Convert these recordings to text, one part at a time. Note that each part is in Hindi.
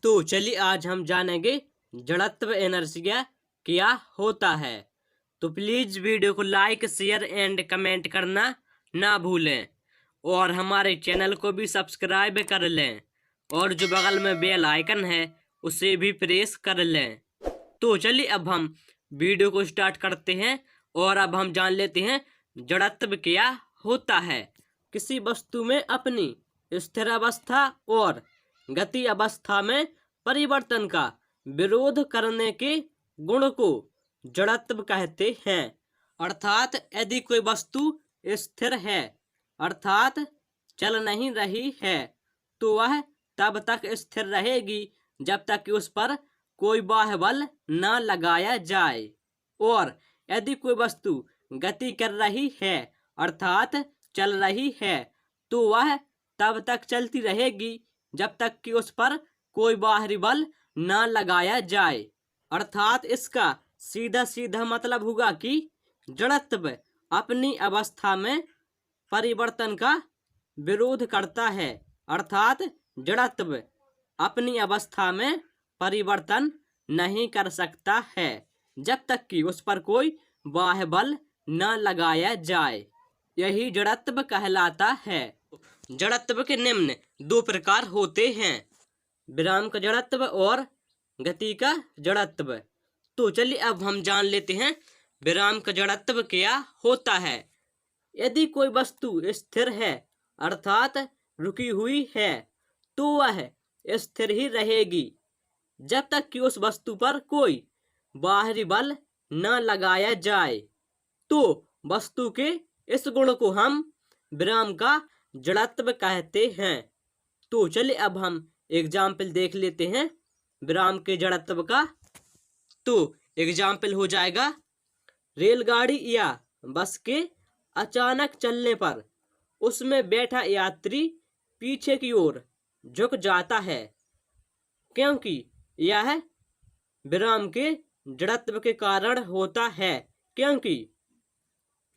तो चलिए आज हम जानेंगे जड़त्व इनर्शिया क्या होता है। तो प्लीज वीडियो को लाइक शेयर एंड कमेंट करना ना भूलें और हमारे चैनल को भी सब्सक्राइब कर लें और जो बगल में बेल आइकन है उसे भी प्रेस कर लें। तो चलिए अब हम वीडियो को स्टार्ट करते हैं और अब हम जान लेते हैं जड़त्व क्या होता है। किसी वस्तु में अपनी स्थिर अवस्था और गति अवस्था में परिवर्तन का विरोध करने के गुण को जड़त्व कहते हैं। अर्थात यदि कोई वस्तु स्थिर है अर्थात चल नहीं रही है तो वह तब तक स्थिर रहेगी जब तक कि उस पर कोई बाह्य बल न लगाया जाए, और यदि कोई वस्तु गति कर रही है अर्थात चल रही है तो वह तब तक चलती रहेगी जब तक कि उस पर कोई बाहरी बल न लगाया जाए। अर्थात इसका सीधा सीधा मतलब होगा कि जड़त्व अपनी अवस्था में परिवर्तन का विरोध करता है। अर्थात जड़त्व अपनी अवस्था में परिवर्तन नहीं कर सकता है जब तक कि उस पर कोई बाह्य बल न लगाया जाए। यही जड़त्व कहलाता है। जड़त्व के निम्न दो प्रकार होते हैं, विराम का जड़त्व और गति का जड़त्व। तो चलिए अब हम जान लेते हैं विराम का जड़त्व क्या होता है। यदि कोई वस्तु स्थिर है अर्थात रुकी हुई है तो वह स्थिर ही रहेगी जब तक कि उस वस्तु पर कोई बाहरी बल न लगाया जाए। तो वस्तु के इस गुण को हम विराम का जड़त्व कहते हैं। तो चलिए अब हम एग्जाम्पल देख लेते हैं विराम के जड़त्व का। तो एग्जाम्पल हो जाएगा, रेलगाड़ी या बस के अचानक चलने पर उसमें बैठा यात्री पीछे की ओर झुक जाता है क्योंकि यह विराम के जड़त्व के कारण होता है। क्योंकि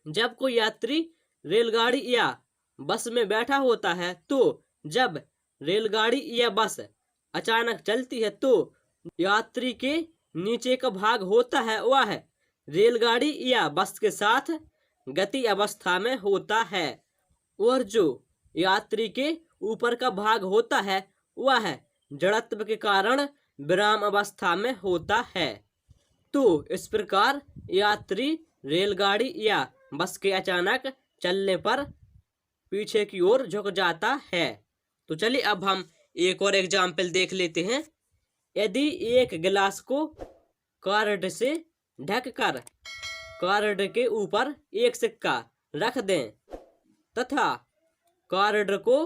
जब कोई यात्री रेलगाड़ी या बस में बैठा होता है तो जब रेलगाड़ी या बस अचानक चलती है तो यात्री के नीचे का भाग होता है वह रेलगाड़ी या बस के साथ गति अवस्था में होता है और जो यात्री के ऊपर का भाग होता है वह जड़त्व के कारण विराम अवस्था में होता है। तो इस प्रकार यात्री रेलगाड़ी या बस के अचानक चलने पर पीछे की ओर झुक जाता है। तो चलिए अब हम एक और एग्जाम्पल देख लेते हैं। यदि एक गिलास को कार्ड से ढककर कार्ड के ऊपर एक सिक्का रख दें तथा कार्ड को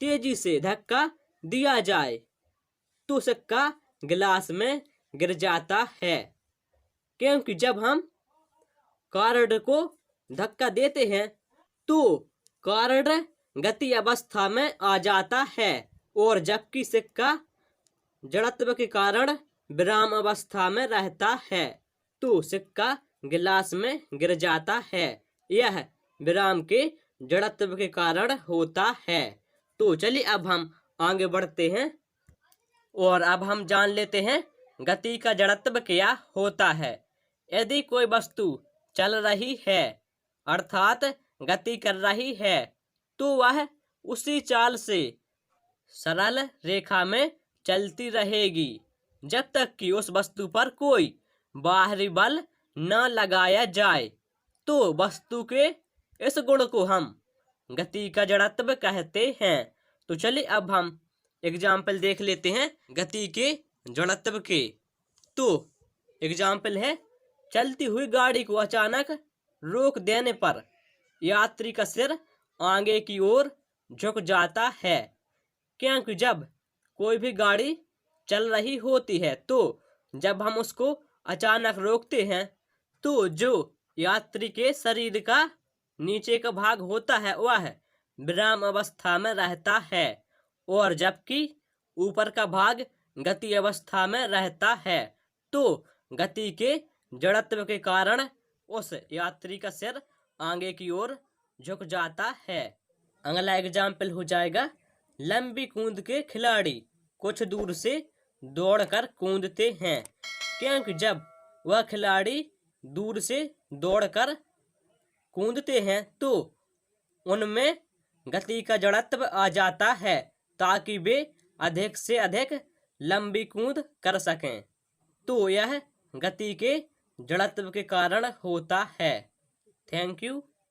तेजी से धक्का दिया जाए तो सिक्का गिलास में गिर जाता है क्योंकि जब हम कार्ड को धक्का देते हैं तो कार्ड गति अवस्था में आ जाता है और जबकि सिक्का जड़त्व के कारण विराम अवस्था में रहता है तो सिक्का गिलास में गिर जाता है। यह विराम के जड़त्व के कारण होता है। तो चलिए अब हम आगे बढ़ते हैं और अब हम जान लेते हैं गति का जड़त्व क्या होता है। यदि कोई वस्तु चल रही है अर्थात गति कर रही है तो वह उसी चाल से सरल रेखा में चलती रहेगी जब तक कि उस वस्तु पर कोई बाहरी बल न लगाया जाए। तो वस्तु के इस गुण को हम गति का जड़त्व कहते हैं। तो चलिए अब हम एग्जाम्पल देख लेते हैं गति के जड़त्व के। तो एग्जाम्पल है, चलती हुई गाड़ी को अचानक रोक देने पर यात्री का सिर आगे की ओर झुक जाता है क्योंकि जब कोई भी गाड़ी चल रही होती है तो जब हम उसको अचानक रोकते हैं तो जो यात्री के शरीर का नीचे का भाग होता है वह विराम अवस्था में रहता है और जबकि ऊपर का भाग गति अवस्था में रहता है। तो गति के जड़त्व के कारण उस यात्री का सिर आगे की ओर झुक जाता है। अगला एग्जाम्पल हो जाएगा, लंबी कूद के खिलाड़ी कुछ दूर से दौड़कर कूदते हैं, क्योंकि जब वह खिलाड़ी दूर से दौड़कर कूदते हैं तो उनमें गति का जड़त्व आ जाता है, ताकि वे अधिक से अधिक लंबी कूद कर सकें। तो यह गति के जड़त्व के कारण होता है। Thank you.